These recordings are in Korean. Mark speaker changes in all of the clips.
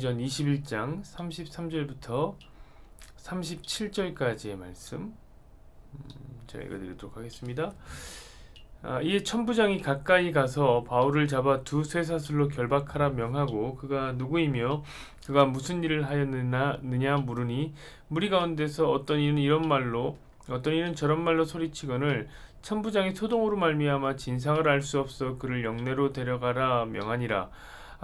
Speaker 1: 사도행전 21장 33절부터 37절까지의 말씀 제가 읽어드리도록 하겠습니다. 이에 천부장이 가까이 가서 바울을 잡아 두 쇠사슬로 결박하라 명하고 그가 누구이며 그가 무슨 일을 하였느냐 물으니 무리 가운데서 어떤 이는 이런 말로 어떤 이는 저런 말로 소리치거늘 천부장이 소동으로 말미암아 진상을 알 수 없어 그를 영내로 데려가라 명하니라.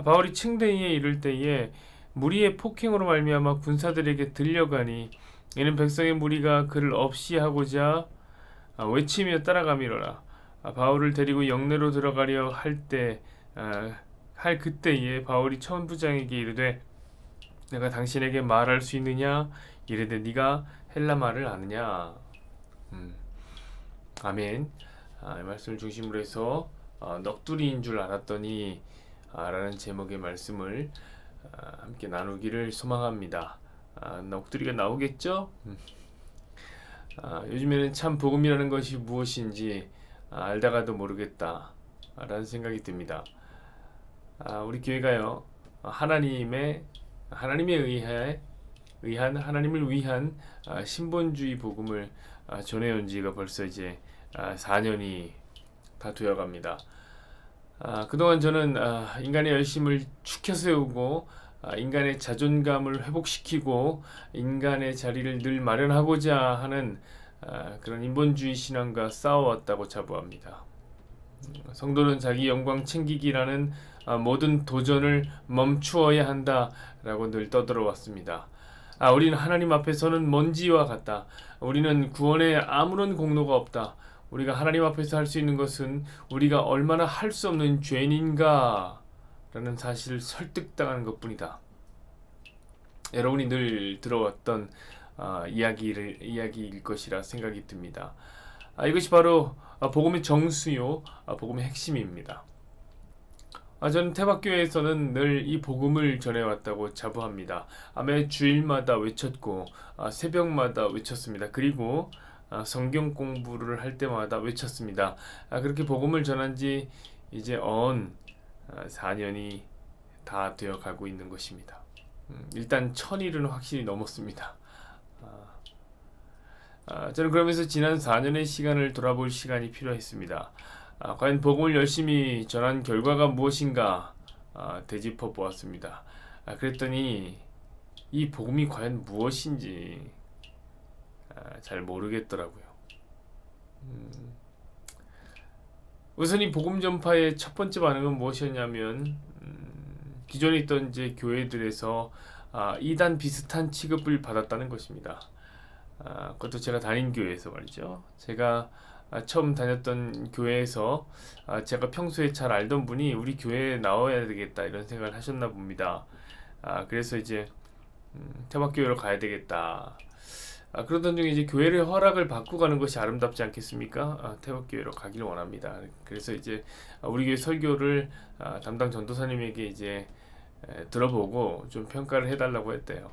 Speaker 1: 바울이 층대위에 이를 때에 무리의 폭행으로 말미암아 군사들에게 들려가니 이는 백성의 무리가 그를 없이하고자 외치며 따라가미러라. 바울을 데리고 영내로 들어가려 할 그때에 바울이 천부장에게 이르되 내가 당신에게 말할 수 있느냐 이르되 네가 헬라 말을 아느냐. 아멘. 이 말씀을 중심으로 해서 넋두리인 줄 알았더니 라는 제목의 말씀을 함께 나누기를 소망합니다. 넋두리가 나오겠죠? 요즘에는 참 복음이라는 것이 무엇인지 알다가도 모르겠다 라는 생각이 듭니다. 우리 교회가요 하나님을 위한 신본주의 복음을 전해온 지가 벌써 이제 4년이 다 되어갑니다. 그동안 저는 인간의 열심을 축혀 세우고 인간의 자존감을 회복시키고 인간의 자리를 늘 마련하고자 하는 그런 인본주의 신앙과 싸워왔다고 자부합니다. 성도는 자기 영광 챙기기라는 모든 도전을 멈추어야 한다라고 늘 떠들어왔습니다. 우리는 하나님 앞에서는 먼지와 같다. 우리는 구원에 아무런 공로가 없다. 우리가 하나님 앞에서 할 수 있는 것은 우리가 얼마나 할 수 없는 죄인인가 라는 사실을 설득당하는 것뿐이다. 여러분이 늘 들어왔던 이야기일 것이라 생각이 듭니다. 이것이 바로 복음의 정수요 복음의 핵심입니다. 저는 태박교회에서는 늘 이 복음을 전해왔다고 자부합니다. 매 주일마다 외쳤고 새벽마다 외쳤습니다. 그리고 성경 공부를 할 때마다 외쳤습니다. 그렇게 복음을 전한 지 이제 4년이 다 되어가고 있는 것입니다. 일단 1000일은 확실히 넘었습니다. 저는 그러면서 지난 4년의 시간을 돌아볼 시간이 필요했습니다. 과연 복음을 열심히 전한 결과가 무엇인가 되짚어 보았습니다. 그랬더니 이 복음이 과연 무엇인지 잘 모르겠더라고요. 우선 이 복음 전파의 첫 번째 반응은 무엇이었냐면 기존에 있던 이제 교회들에서 이단 비슷한 취급을 받았다는 것입니다. 그것도 제가 다닌 교회에서 말이죠. 제가 처음 다녔던 교회에서 제가 평소에 잘 알던 분이 우리 교회에 나와야 되겠다 이런 생각을 하셨나 봅니다. 그래서 이제 태박교회로 가야 되겠다. 그러던 중에 이제 교회를 허락을 받고 가는 것이 아름답지 않겠습니까? 태박교회로 가기를 원합니다. 그래서 이제 우리 교회 설교를 담당 전도사님에게 이제 들어보고 좀 평가를 해달라고 했대요.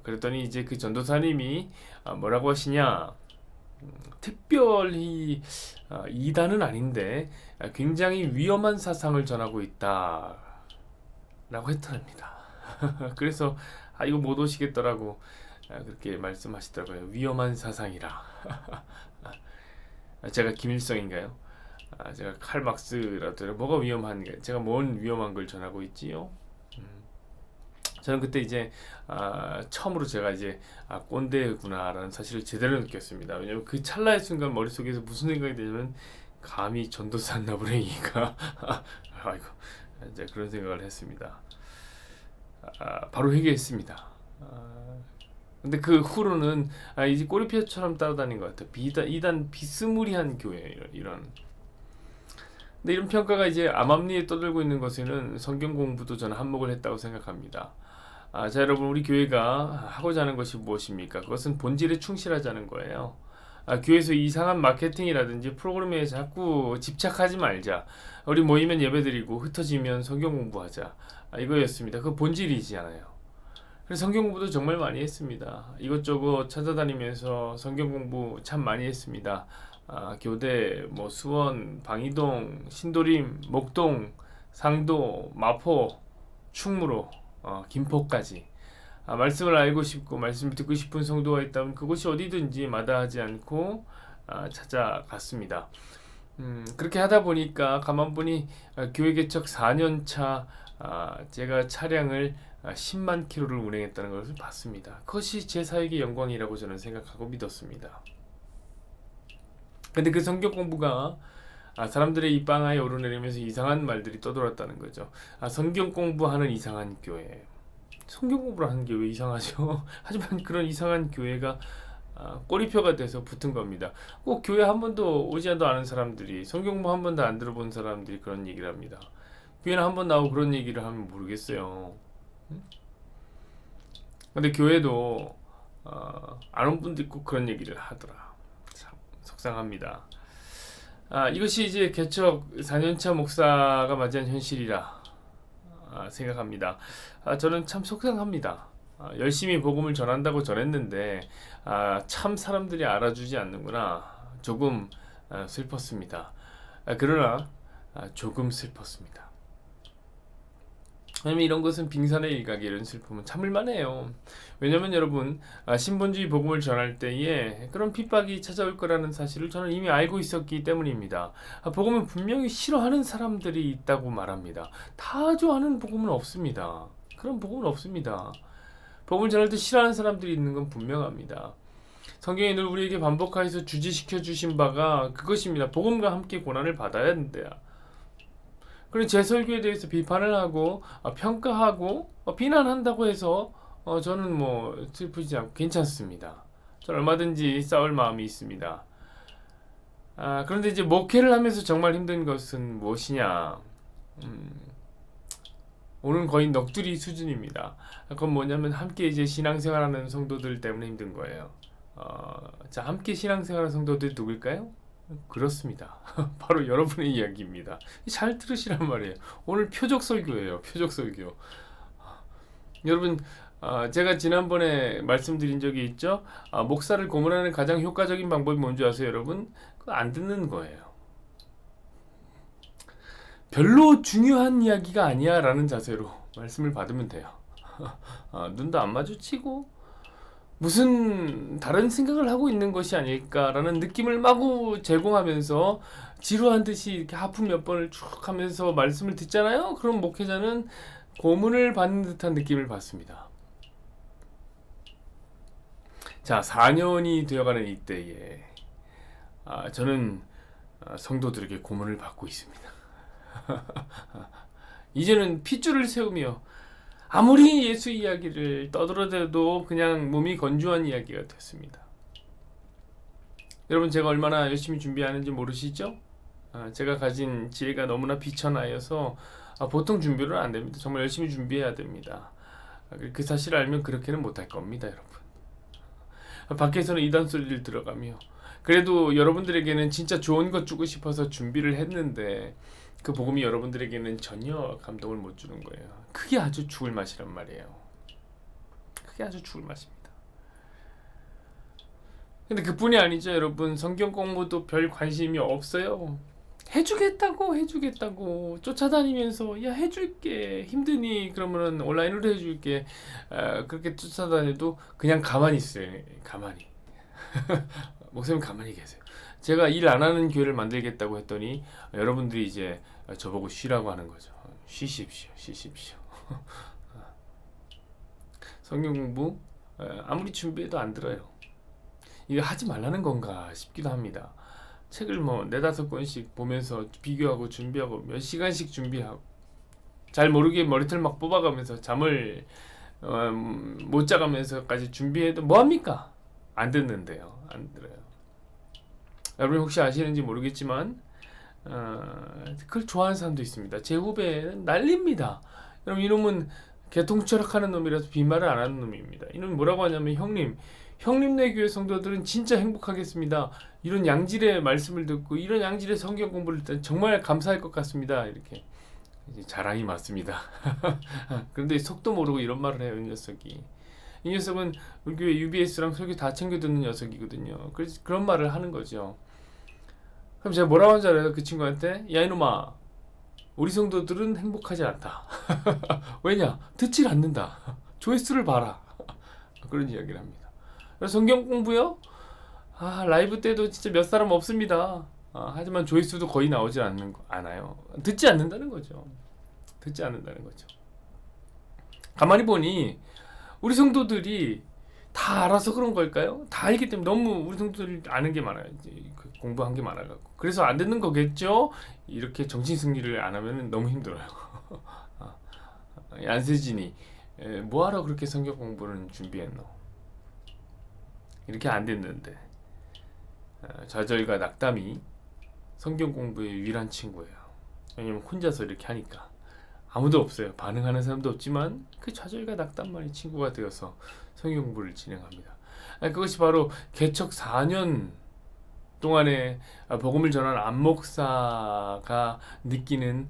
Speaker 1: 그랬더니 이제 그 전도사님이 뭐라고 하시냐? 특별히 이단은 아닌데 굉장히 위험한 사상을 전하고 있다 라고 했더랍니다. 그래서 이거 못 오시겠더라고 그렇게 말씀하시더라고요. 위험한 사상이라. 제가 김일성인가요? 제가 칼막스라도 뭐가 위험한가? 제가 뭔 위험한 걸 전하고 있지요? 저는 그때 이제 처음으로 제가 이제 꼰대구나라는 사실을 제대로 느꼈습니다. 왜냐면 그 찰나의 순간 머릿속에서 무슨 생각이 드냐면 감히 전도사 나부랭이가 아이고 이제 그런 생각을 했습니다. 바로 회개했습니다. 근데 그 후로는 이제 꼬리표처럼 따라다닌 것 같아요. 이단 비스무리한 교회 이런. 근데 이런 평가가 이제 암암리에 떠들고 있는 것에는 성경 공부도 저는 한몫을 했다고 생각합니다. 자 여러분, 우리 교회가 하고자 하는 것이 무엇입니까? 그것은 본질에 충실하자는 거예요. 교회에서 이상한 마케팅이라든지 프로그램에 자꾸 집착하지 말자. 우리 모이면 예배드리고 흩어지면 성경 공부하자. 이거였습니다. 그 본질이지 않아요. 그래서 성경 공부도 정말 많이 했습니다. 이것저것 찾아다니면서 성경 공부 참 많이 했습니다. 교대, 수원, 방이동, 신도림, 목동, 상도, 마포, 충무로 김포까지 말씀을 알고 싶고 말씀을 듣고 싶은 성도가 있다면 그곳이 어디든지 마다하지 않고 찾아갔습니다. 그렇게 하다 보니까 가만 보니 교회 개척 4년 차 제가 차량을 10만 킬로를 운행했다는 것을 봤습니다. 그것이 제 사역의 영광이라고 저는 생각하고 믿었습니다. 근데 그 성경 공부가 사람들의 입방아에 오르내리면서 이상한 말들이 떠돌았다는 거죠. 성경 공부하는 이상한 교회. 성경 공부를 하는 게 왜 이상하죠? 하지만 그런 이상한 교회가 꼬리표가 돼서 붙은 겁니다. 꼭 교회 한 번도 오지도 않은 사람들이, 성경 공부 한 번도 안 들어본 사람들이 그런 얘기를 합니다. 교회는 한 번 나오고 그런 얘기를 하면 모르겠어요. 근데 교회도 안 온 분도 있고 그런 얘기를 하더라. 참 속상합니다. 이것이 이제 개척 4년차 목사가 맞이한 현실이라 생각합니다. 저는 참 속상합니다. 열심히 복음을 전한다고 전했는데 참 사람들이 알아주지 않는구나. 조금 슬펐습니다. 그러나 조금 슬펐습니다. 왜냐면 이런 것은 빙산의 일각에 이런 슬픔은 참을만해요. 왜냐면 여러분 신본주의 복음을 전할 때에 그런 핍박이 찾아올 거라는 사실을 저는 이미 알고 있었기 때문입니다. 복음은 분명히 싫어하는 사람들이 있다고 말합니다. 다 좋아하는 복음은 없습니다. 그런 복음은 없습니다. 복음을 전할 때 싫어하는 사람들이 있는 건 분명합니다. 성경이 늘 우리에게 반복하여서 주지시켜 주신 바가 그것입니다. 복음과 함께 고난을 받아야 한다. 그리고 제 설교에 대해서 비판을 하고 평가하고 비난한다고 해서 저는 뭐 슬프지 않고 괜찮습니다. 저는 얼마든지 싸울 마음이 있습니다. 그런데 이제 목회를 하면서 정말 힘든 것은 무엇이냐? 오늘 거의 넋두리 수준입니다. 그건 뭐냐면 함께 이제 신앙생활하는 성도들 때문에 힘든 거예요. 자, 함께 신앙생활하는 성도들이 누굴까요? 그렇습니다. 바로 여러분의 이야기입니다. 잘 들으시란 말이에요. 오늘 표적 설교예요. 표적 설교. 여러분, 제가 지난번에 말씀드린 적이 있죠. 목사를 고문하는 가장 효과적인 방법이 뭔지 아세요, 여러분? 그거 안 듣는 거예요. 별로 중요한 이야기가 아니야 라는 자세로 말씀을 받으면 돼요. 눈도 안 마주치고 무슨 다른 생각을 하고 있는 것이 아닐까라는 느낌을 마구 제공하면서 지루한 듯이 이렇게 하품 몇 번을 쭉 하면서 말씀을 듣잖아요. 그럼 목회자는 고문을 받는 듯한 느낌을 받습니다. 자, 4년이 되어가는 이때에 저는 성도들에게 고문을 받고 있습니다. 이제는 핏줄을 세우며 아무리 예수 이야기를 떠들어대도 그냥 몸이 건조한 이야기가 됐습니다. 여러분 제가 얼마나 열심히 준비하는지 모르시죠? 제가 가진 지혜가 너무나 비천하여서 보통 준비를 안 됩니다. 정말 열심히 준비해야 됩니다. 그 사실을 알면 그렇게는 못할 겁니다, 여러분. 밖에서는 이단 소리를 들어가며 그래도 여러분들에게는 진짜 좋은 것 주고 싶어서 준비를 했는데 그 복음이 여러분들에게는 전혀 감동을 못 주는 거예요. 그게 아주 죽을 맛이란 말이에요. 그게 아주 죽을 맛입니다. 근데 그뿐이 아니죠, 여러분. 성경 공부도 별 관심이 없어요. 해주겠다고 쫓아다니면서 야 해줄게 힘드니 그러면은 온라인으로 해줄게 그렇게 쫓아다녀도 그냥 가만히 있어요. 가만히 목사님 가만히 계세요. 제가 일 안 하는 교회를 만들겠다고 했더니 여러분들이 이제 저보고 쉬라고 하는 거죠. 쉬십시오. 성경 공부 아무리 준비해도 안 들어요. 이거 하지 말라는 건가 싶기도 합니다. 책을 뭐 4-5권씩 보면서 비교하고 준비하고 몇 시간씩 준비하고 잘 모르게 머리털 막 뽑아가면서 잠을 못 자가면서까지 준비해도 뭐합니까? 안 듣는데요. 안 들어요. 여러분 혹시 아시는지 모르겠지만 그걸 좋아하는 사람도 있습니다. 제 후배는 난립니다. 여러분 이놈은 개통철학하는 놈이라서 빈말을 안 하는 놈입니다. 이놈 뭐라고 하냐면 형님네 교회 성도들은 진짜 행복하겠습니다. 이런 양질의 말씀을 듣고 이런 양질의 성경 공부를 듣다 정말 감사할 것 같습니다. 이렇게 자랑이 맞습니다. 그런데 속도 모르고 이런 말을 해요. 이 녀석은 우리 교회 UBS랑 설교 다 챙겨 듣는 녀석이거든요. 그래서 그런 말을 하는 거죠. 그럼 제가 뭐라고 하는지 알아요? 그 친구한테 야 이놈아 우리 성도들은 행복하지 않다. 왜냐? 듣질 않는다. 조회수를 봐라. 그런 이야기를 합니다. 성경 공부요? 라이브 때도 진짜 몇 사람 없습니다. 하지만 조회수도 거의 나오지 않아요. 듣지 않는다는 거죠. 듣지 않는다는 거죠. 가만히 보니 우리 성도들이 다 알아서 그런 걸까요? 다 알기 때문에 너무 우리 성도들이 아는 게 많아요. 공부한 게 많아갖고. 그래서 안 듣는 거겠죠? 이렇게 정신 승리를 안 하면 너무 힘들어요. 안세진이 뭐하러 그렇게 성경 공부는 준비했노? 이렇게 안 됐는데 좌절과 낙담이 성경 공부의 유일한 친구예요. 왜냐면 혼자서 이렇게 하니까 아무도 없어요. 반응하는 사람도 없지만 그 좌절과 낙담만이 친구가 되어서 성경 공부를 진행합니다. 그것이 바로 개척 4년 동안에 복음을 전한 안 목사가 느끼는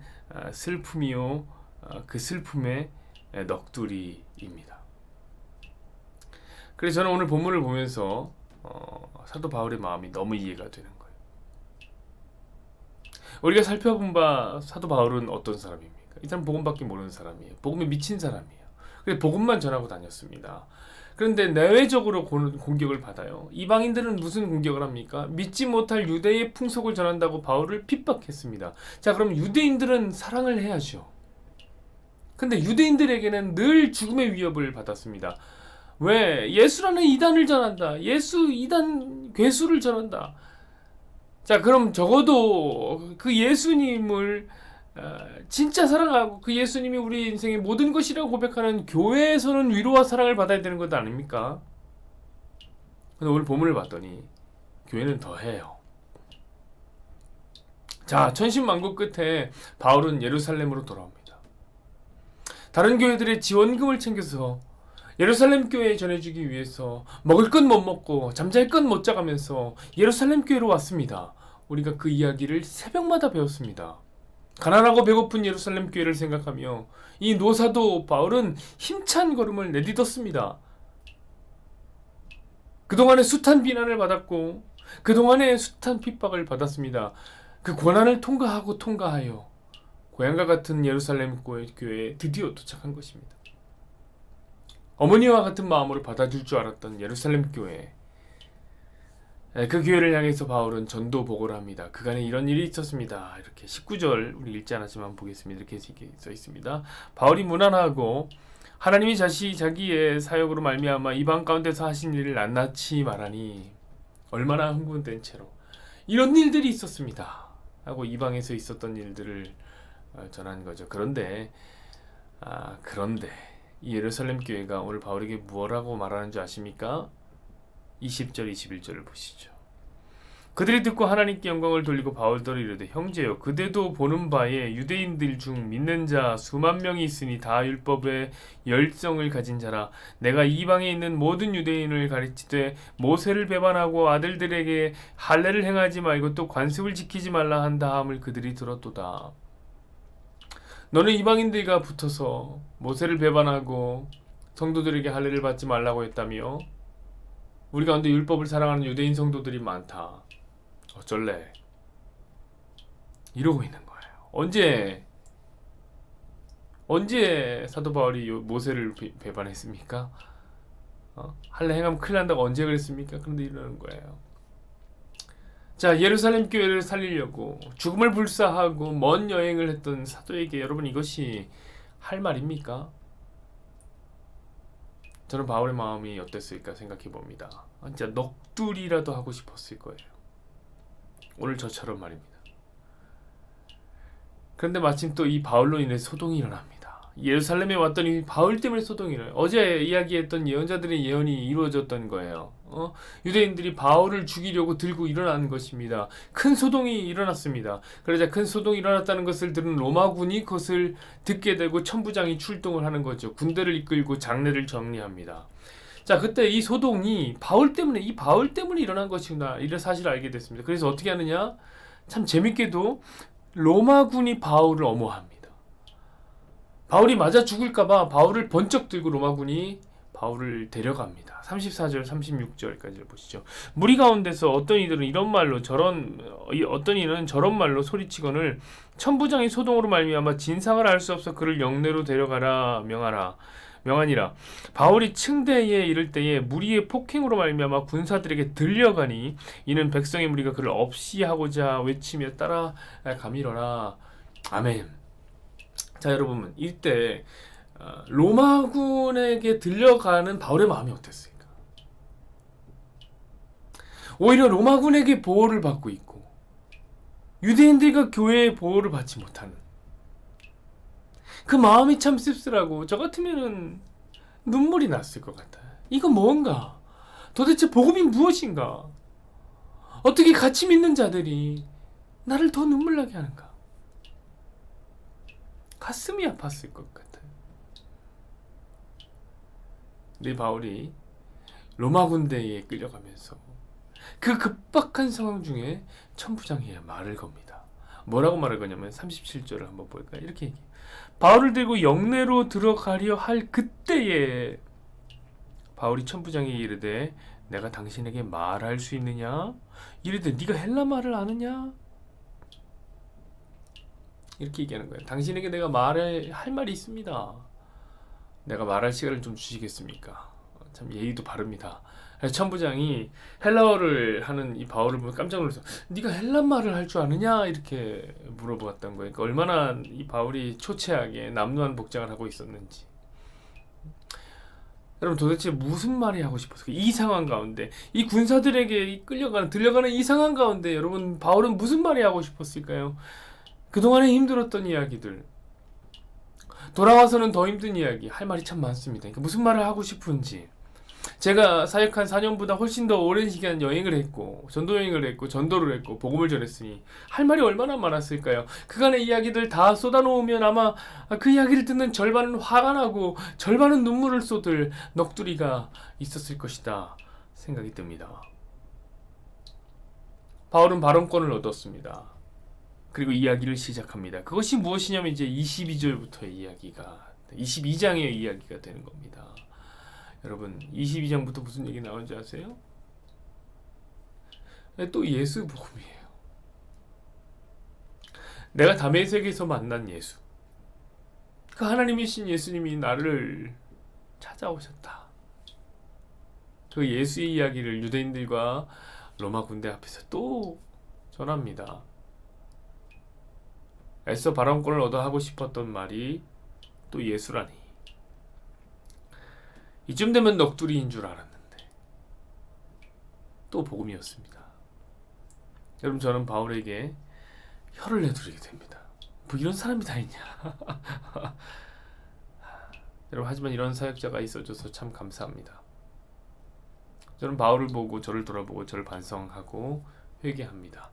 Speaker 1: 슬픔이요, 그 슬픔의 넋두리입니다. 그래서 저는 오늘 본문을 보면서 사도 바울의 마음이 너무 이해가 되는 거예요. 우리가 살펴본 바 사도 바울은 어떤 사람입니까? 이 사람 복음밖에 모르는 사람이에요. 복음에 미친 사람이에요. 그래서 복음만 전하고 다녔습니다. 그런데 내외적으로 공격을 받아요. 이방인들은 무슨 공격을 합니까? 믿지 못할 유대의 풍속을 전한다고 바울을 핍박했습니다. 자, 그럼 유대인들은 사랑을 해야죠. 근데 유대인들에게는 늘 죽음의 위협을 받았습니다. 왜? 예수라는 이단을 전한다. 예수 이단 괴수를 전한다. 자, 그럼 적어도 그 예수님을 진짜 사랑하고 그 예수님이 우리 인생의 모든 것이라고 고백하는 교회에서는 위로와 사랑을 받아야 되는 것 아닙니까? 근데 오늘 본문을 봤더니 교회는 더해요. 자, 천신만고 끝에 바울은 예루살렘으로 돌아옵니다. 다른 교회들의 지원금을 챙겨서 예루살렘 교회에 전해주기 위해서 먹을 것 못 먹고 잠잘 것 못 자가면서 예루살렘 교회로 왔습니다. 우리가 그 이야기를 새벽마다 배웠습니다. 가난하고 배고픈 예루살렘 교회를 생각하며 이 노사도 바울은 힘찬 걸음을 내딛었습니다. 그동안에 숱한 비난을 받았고 그동안에 숱한 핍박을 받았습니다. 그 고난을 통과하여 고향과 같은 예루살렘 교회에 드디어 도착한 것입니다. 어머니와 같은 마음으로 받아줄 줄 알았던 예루살렘 교회, 그 교회를 향해서 바울은 전도 보고를 합니다. 그간에 이런 일이 있었습니다. 이렇게 19절 우리 읽지 않았지만 보겠습니다. 이렇게 써 있습니다. 바울이 무난하고 하나님이 자기의 사역으로 말미암아 이방 가운데서 하신 일을 낱낱이 말하니 얼마나 흥분된 채로 이런 일들이 있었습니다 하고 이방에서 있었던 일들을 전한 거죠. 그런데 이 예루살렘 교회가 오늘 바울에게 뭐라고 말하는 줄 아십니까? 20절 21절을 보시죠. 그들이 듣고 하나님께 영광을 돌리고 바울더러 이르되 형제여 그대도 보는 바에 유대인들 중 믿는 자 수만 명이 있으니 다 율법의 열정을 가진 자라. 내가 이방에 있는 모든 유대인을 가르치되 모세를 배반하고 아들들에게 할례를 행하지 말고 또 관습을 지키지 말라 한다 함을 그들이 들었도다. 너는 이방인들과 붙어서 모세를 배반하고 성도들에게 할례를 받지 말라고 했다며 우리 가운데 율법을 사랑하는 유대인 성도들이 많다. 어쩔래? 이러고 있는 거예요. 언제 사도 바울이 모세를 배반했습니까? 할례 행하면 큰일 난다고 언제 그랬습니까? 그런데 이러는 거예요. 자, 예루살렘 교회를 살리려고 죽음을 불사하고 먼 여행을 했던 사도에게 여러분 이것이 할 말입니까? 저는 바울의 마음이 어땠을까 생각해 봅니다. 진짜 넋두리라도 하고 싶었을 거예요. 오늘 저처럼 말입니다. 그런데 마침 또 이 바울로 인해 소동이 일어납니다. 예루살렘에 왔더니 바울 때문에 소동이 일어나요. 어제 이야기했던 예언자들의 예언이 이루어졌던 거예요. 유대인들이 바울을 죽이려고 들고 일어난 것입니다. 큰 소동이 일어났습니다. 그러자 큰 소동이 일어났다는 것을 들은 로마군이 그것을 듣게 되고 천부장이 출동을 하는 거죠. 군대를 이끌고 장례를 정리합니다. 자, 그때 이 소동이 바울 때문에 일어난 것이구나 이런 사실을 알게 됐습니다. 그래서 어떻게 하느냐? 참 재밌게도 로마군이 바울을 엄호합니다. 바울이 맞아 죽을까봐 바울을 번쩍 들고 로마군이 바울을 데려갑니다. 34절 36절까지 보시죠. 무리 가운데서 어떤 이들은 이런 말로 어떤 이는 저런 말로 소리치거늘 천부장이 소동으로 말미암아 진상을 알 수 없어 그를 영내로 데려가라 명하니라. 바울이 층대에 이를 때에 무리의 폭행으로 말미암아 군사들에게 들려가니 이는 백성의 무리가 그를 없이 하고자 외치며 따라가미러라. 아멘. 자, 여러분, 이때 로마군에게 들려가는 바울의 마음이 어땠을까? 오히려 로마군에게 보호를 받고 있고 유대인들과 교회의 보호를 받지 못하는 그 마음이 참 씁쓸하고 저 같으면은 눈물이 났을 것 같아요. 이거 뭔가? 도대체 복음이 무엇인가? 어떻게 가치 믿는 자들이 나를 더 눈물 나게 하는가? 가슴이 아팠을 것 같아요. 근데 바울이 로마 군대에 끌려가면서 그 급박한 상황 중에 천부장이 말을 겁니다. 뭐라고 말을 거냐면 37절을 한번 볼까요? 이렇게 얘기해요. 바울을 들고 영내로 들어가려 할 그때에 바울이 천부장에게 이르되 내가 당신에게 말할 수 있느냐? 이르되 네가 헬라 말을 아느냐? 이렇게 얘기하는 거예요. 당신에게 내가 할 말이 있습니다. 내가 말할 시간을 좀 주시겠습니까? 참 예의도 바릅니다. 천부장이 헬라어를 하는 이 바울을 보면 깜짝 놀라서 네가 헬라 말을 할 줄 아느냐? 이렇게 물어보았던 거예요. 그러니까 얼마나 이 바울이 초췌하게 남루한 복장을 하고 있었는지. 여러분 도대체 무슨 말이 하고 싶었을까요? 이 상황 가운데 이 군사들에게 들려가는 이 상황 가운데 여러분 바울은 무슨 말이 하고 싶었을까요? 그동안에 힘들었던 이야기들 돌아와서는 더 힘든 이야기 할 말이 참 많습니다. 그러니까 무슨 말을 하고 싶은지 제가 사역한 4년보다 훨씬 더 오랜 시간 여행을 했고 전도 여행을 했고 전도를 했고 복음을 전했으니 할 말이 얼마나 많았을까요? 그간의 이야기들 다 쏟아놓으면 아마 그 이야기를 듣는 절반은 화가 나고 절반은 눈물을 쏟을 넋두리가 있었을 것이다 생각이 듭니다. 바울은 발언권을 얻었습니다. 그리고 이야기를 시작합니다. 그것이 무엇이냐면 이제 22절부터의 이야기가 22장의 이야기가 되는 겁니다. 여러분 22장부터 무슨 얘기 나오는지 아세요? 또 예수 복음이에요. 내가 다메섹에서 만난 예수. 그 하나님이신 예수님이 나를 찾아오셨다. 그 예수의 이야기를 유대인들과 로마 군대 앞에서 또 전합니다. 애써 발언권을 얻어 하고 싶었던 말이 또 예수라니. 이쯤 되면 넋두리인 줄 알았는데 또 복음이었습니다. 여러분 저는 바울에게 혀를 내두르게 됩니다. 뭐 이런 사람이 다 있냐. 여러분 하지만 이런 사역자가 있어줘서 참 감사합니다. 저는 바울을 보고 저를 돌아보고 저를 반성하고 회개합니다.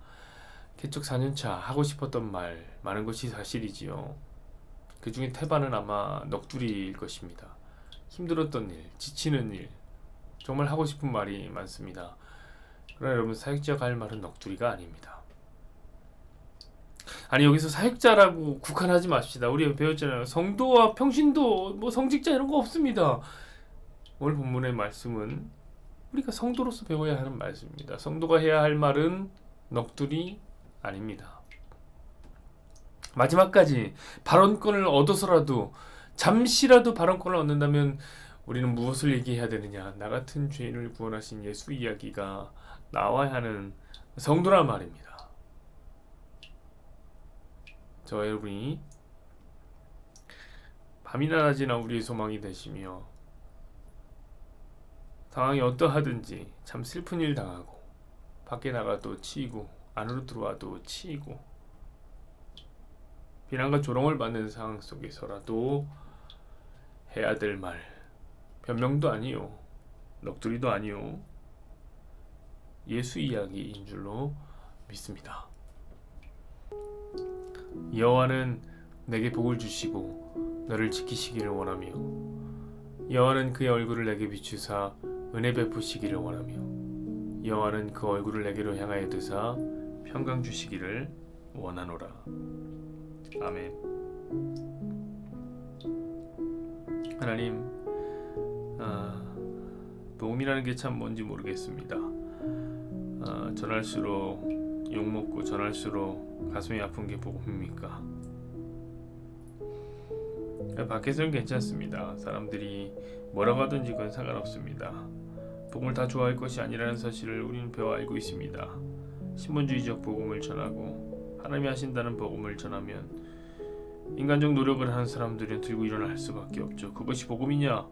Speaker 1: 개척 4년차 하고 싶었던 말 많은 것이 사실이지요. 그 중에 태반은 아마 넋두리일 것입니다. 힘들었던 일, 지치는 일, 정말 하고 싶은 말이 많습니다. 그러나 여러분 사역자가 할 말은 넋두리가 아닙니다. 아니 여기서 사역자라고 국한하지 맙시다. 우리 배웠잖아요. 성도와 평신도, 뭐 성직자 이런 거 없습니다. 오늘 본문의 말씀은 우리가 성도로서 배워야 하는 말씀입니다. 성도가 해야 할 말은 넋두리 아닙니다. 마지막까지 발언권을 얻어서라도 잠시라도 발언권을 얻는다면 우리는 무엇을 얘기해야 되느냐? 나 같은 죄인을 구원하신 예수 이야기가 나와야 하는 성도란 말입니다. 저와 여러분이 밤이나 낮이나 우리의 소망이 되시며 상황이 어떠하든지 참 슬픈 일 당하고 밖에 나가도 치이고 안으로 들어와도 치이고 비난과 조롱을 받는 상황 속에서라도 해야 될 말 변명도 아니요 넋두리도 아니요 예수 이야기인 줄로 믿습니다. 여호와는 내게 복을 주시고 너를 지키시기를 원하며 여호와는 그의 얼굴을 내게 비추사 은혜 베푸시기를 원하며 여호와는 그 얼굴을 내게로 향하여 드사 평강 주시기를 원하노라. 아멘. 하나님, 복음이라는 게 참 뭔지 모르겠습니다. 전할수록 욕먹고 전할수록 가슴이 아픈 게 복음입니까? 밖에서는 괜찮습니다. 사람들이 뭐라고 하든지 그건 상관없습니다. 복음을 다 좋아할 것이 아니라는 사실을 우리는 배워 알고 있습니다. 신본주의적 복음을 전하고 하나님이 하신다는 복음을 전하면 인간적 노력을 하는 사람들은 들고 일어날 수밖에 없죠. 그것이 복음이냐?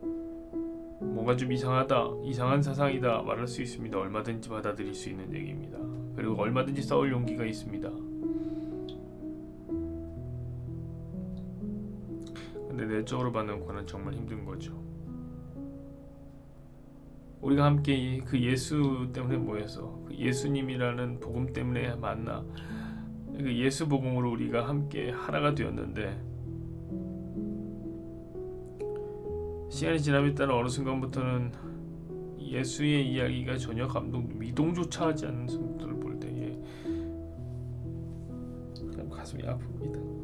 Speaker 1: 뭔가 좀 이상하다, 이상한 사상이다 말할 수 있습니다. 얼마든지 받아들일 수 있는 얘기입니다. 그리고 얼마든지 싸울 용기가 있습니다. 근데 내적으로 받는 고난은 정말 힘든 거죠. 우리가 함께 그 예수 때문에 모여서 그 예수님이라는 복음 때문에 만나 그 예수 복음으로 우리가 함께 하나가 되었는데 시간이 지남에 따라 어느 순간부터는 예수의 이야기가 전혀 미동조차 하지 않는 성도들을 볼 때에 참 가슴이 아픕니다.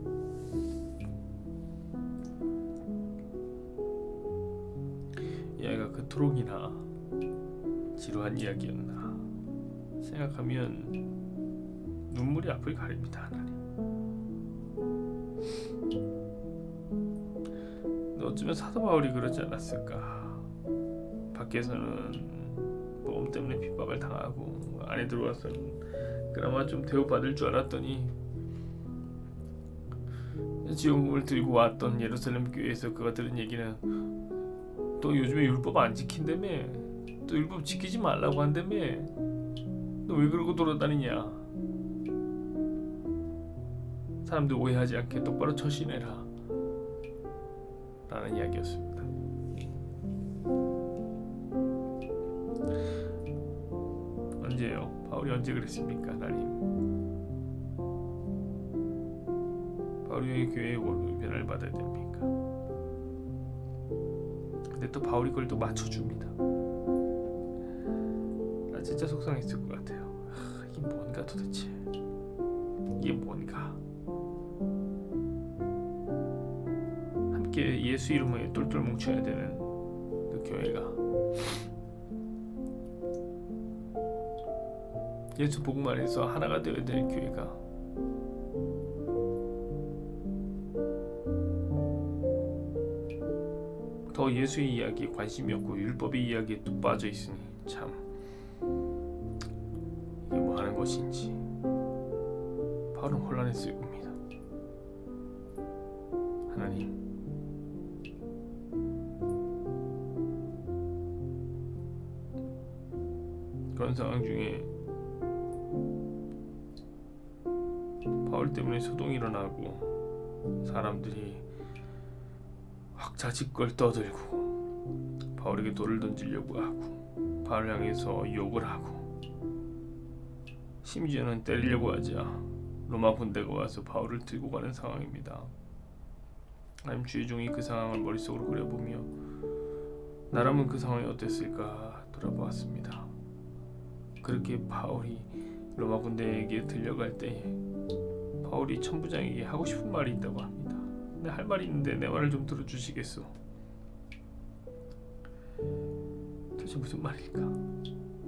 Speaker 1: 이 아이가 그토록이나 지루한 이야기였나 생각하면 눈물이 앞을 가립니다. 하나님, 어쩌면 사도 바울이 그러지 않았을까? 밖에서는 복음 때문에 핍박을 당하고 안에 들어와서는 그나마 좀 대우받을 줄 알았더니 지원금을 들고 왔던 예루살렘 교회에서 그가 들은 얘기는 또 요즘에 율법 안 지킨다며, 또 율법 지키지 말라고 한다며, 너 왜 그러고 돌아다니냐, 사람들 오해하지 않게 똑바로 처신해라 라는 이야기였습니다. 언제요? 바울이 언제 그랬습니까? 하나님, 바울이 교회의 변화를 받아야 됩니까? 근데 또 바울이 그걸 또 맞춰줍니다. 나 진짜 속상했을 것 같아요. 이게 뭔가 도대체, 이게 뭔가. 함께 예수 이름에 똘똘 뭉쳐야 되는 그 교회가, 예수 복음 안에서 하나가 되어야 될 교회가 더 예수의 이야기에 관심이 없고 율법의 이야기에 또 빠져 있으니 참 이게 뭐 하는 것인지 바로 혼란했을 겁니다. 하나님, 그런 상황 중에 바울 때문에 소동이 일어나고 사람들이 확자지껄 떠들고 바울에게 돌을 던지려고 하고 바울을 향해서 욕을 하고 심지어는 때리려고 하자 로마 군대가 와서 바울을 들고 가는 상황입니다. 하나님, 주의 종이 그 상황을 머릿속으로 그려보며 나라면 그 상황이 어땠을까 돌아보았습니다. 그렇게 바울이 로마 군대에게 들려갈 때에 바울이 천부장에게 하고 싶은 말이 있다고 합니다. 근데 할 말이 있는데 내 말을 좀 들어주시겠소? 도대체 무슨 말일까?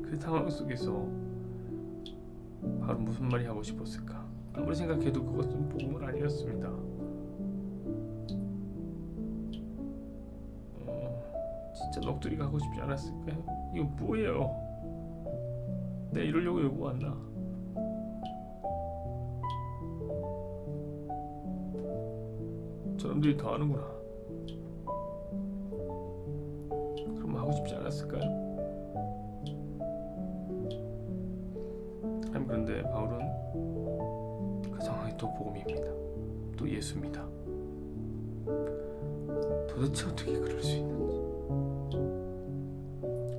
Speaker 1: 그 상황 속에서 바울은 무슨 말이 하고 싶었을까? 아무리 생각해도 그것은 복음은 아니었습니다. 진짜 넋두리가 하고 싶지 않았을까요? 이거 뭐예요? 내가 이러려고 여기 왔나? 사람들이 다 아는구나. 그럼 하고 싶지 않았을까요? 그런데 바울은 그 상황이 또 복음입니다. 또 예수입니다. 도대체 어떻게 그럴 수 있는지,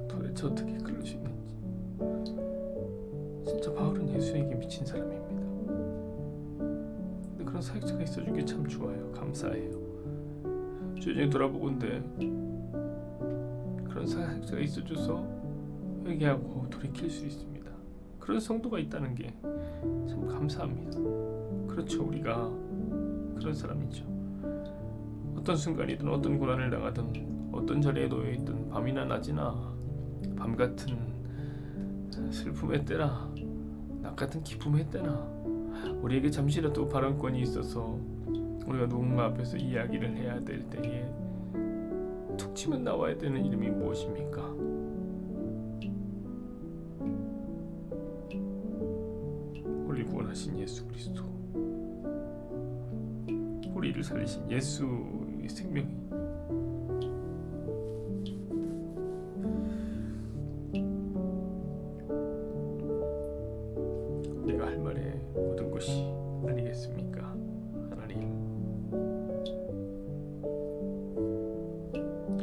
Speaker 1: 도대체 어떻게 그럴 수 있는지. 진짜 바울은 예수에게 미친 사람입니다. 근데 그런 사역자가 있어준 게 참 좋아요. 감사해요. 주중에 돌아보건대 그런 사역자가 있어줘서 회개하고 돌이킬 수 있습니다. 그런 성도가 있다는 게 참 감사합니다. 그렇죠, 우리가 그런 사람이죠. 어떤 순간이든 어떤 고난을 당하든 어떤 자리에 놓여 있든 밤이나 낮이나 밤 같은 슬픔의 때나 낮 같은 기쁨의 때나 우리에게 잠시라도 발언권이 있어서 우리가 누군가 앞에서 이야기를 해야 될 때에 툭 치면 나와야 되는 이름이 무엇입니까? 우리 구원하신 예수 그리스도, 우리를 살리신 예수의 생명이 내가 할 말의 모든 것이 아니겠습니까? 하나님,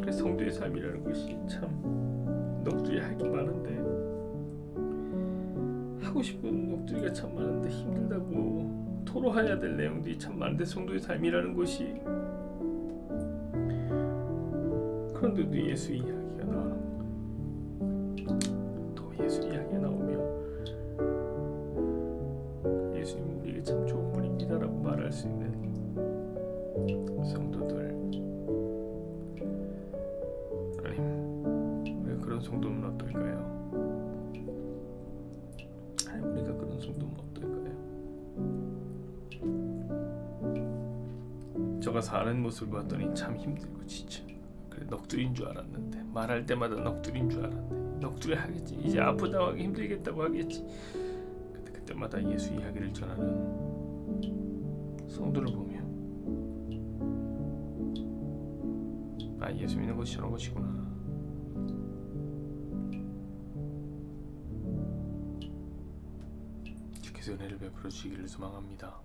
Speaker 1: 그래서 성도의 삶이라는 것이 참 넋두리 할 게 많은데, 하고 싶은 넋두리가 참 많은데 힘들다고 토로해야 될 내용들이 참 많은데, 성도의 삶이라는 것이 그런데도 예수 이야기가 나오는 거예요. 또 예수 이야기가 나오며 예수님 우리에게 참 좋은 분입니다라고 말할 수 있는 성도들, 하나님, 우리가 그런 성도는 어떨까요? 하나님, 우리가 그런 성도는 어떨까요? 저가 사는 모습을 봤더니 참 힘들고 지쳐. 그래, 넋두리인 줄 알았는데, 말할 때마다 넋두리인 줄 알았는데, 넋두리 하겠지, 이제 아프다고 하기 힘들겠다고 하겠지. 근데 그때마다 예수 이야기를 전하는 성도를 보며 아, 예수 믿는 것이 저런 것이구나. 주께서 은혜를 베풀어 주시기를 소망합니다.